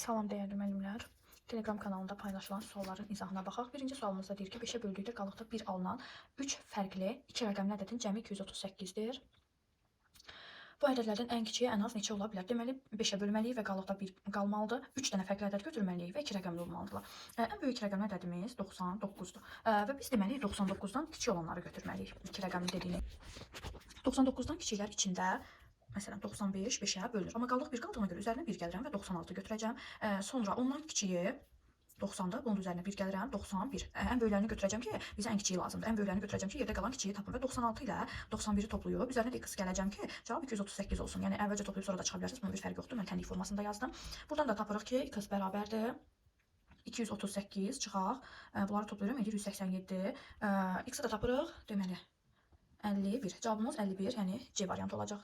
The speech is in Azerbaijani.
Salam dəyərli müəllimlər. Telegram kanalında paylaşılan sualların izahına baxaq. Birinci sualımızda deyir ki, 5-ə böldükdə qalıqda 1 alınan 3 fərqli 2 rəqəmli ədədin cəmi 238-dir. Bu ədədlərdən ən kiçiyi ən az neçə ola bilər? Deməli, 5-ə bölməliyik və qalıqda 1 qalmalıdır. 3 dənə fərqli ədəd götürməliyik və 2 rəqəmli olmalıdırlar. Ən böyük rəqəmli ədədimiz 99-dur. Və biz deməli 99-dan kiçik olanları götürməliyik. 2 rəqəmli dediyimiz. 99-dan kiçiklər içində məsələn 95 5-ə bölünür. Amma qaldıq 1 qaldığına görə üzərinə 1 gəlirəm və 96 götürəcəm. Sonra ondan kiçiyi 90-da bunun üzərinə 1 gəlirəm, 91. Ən böyüklərini götürəcəm ki, bizə ən kiçiyi lazımdır. Ən böyüklərini götürəcəm ki, yerdə qalan kiçiyi tapım və 96 ilə 91-i toplayıb üzərinə də x gələcəm ki, cavab 238 olsun. Yəni əvvəlcə toplayıb sonra da çıxa bilərsiniz. Bunun bir fərqi yoxdur. Mən tənlik formasında yazdım. Buradan da tapırıq ki, x bərabərdir 238 çıxaq. Bunları toplayıram, edir 187. X-i də tapırıq, deməli 51. Cavabımız 51, yəni C variantı olacaq.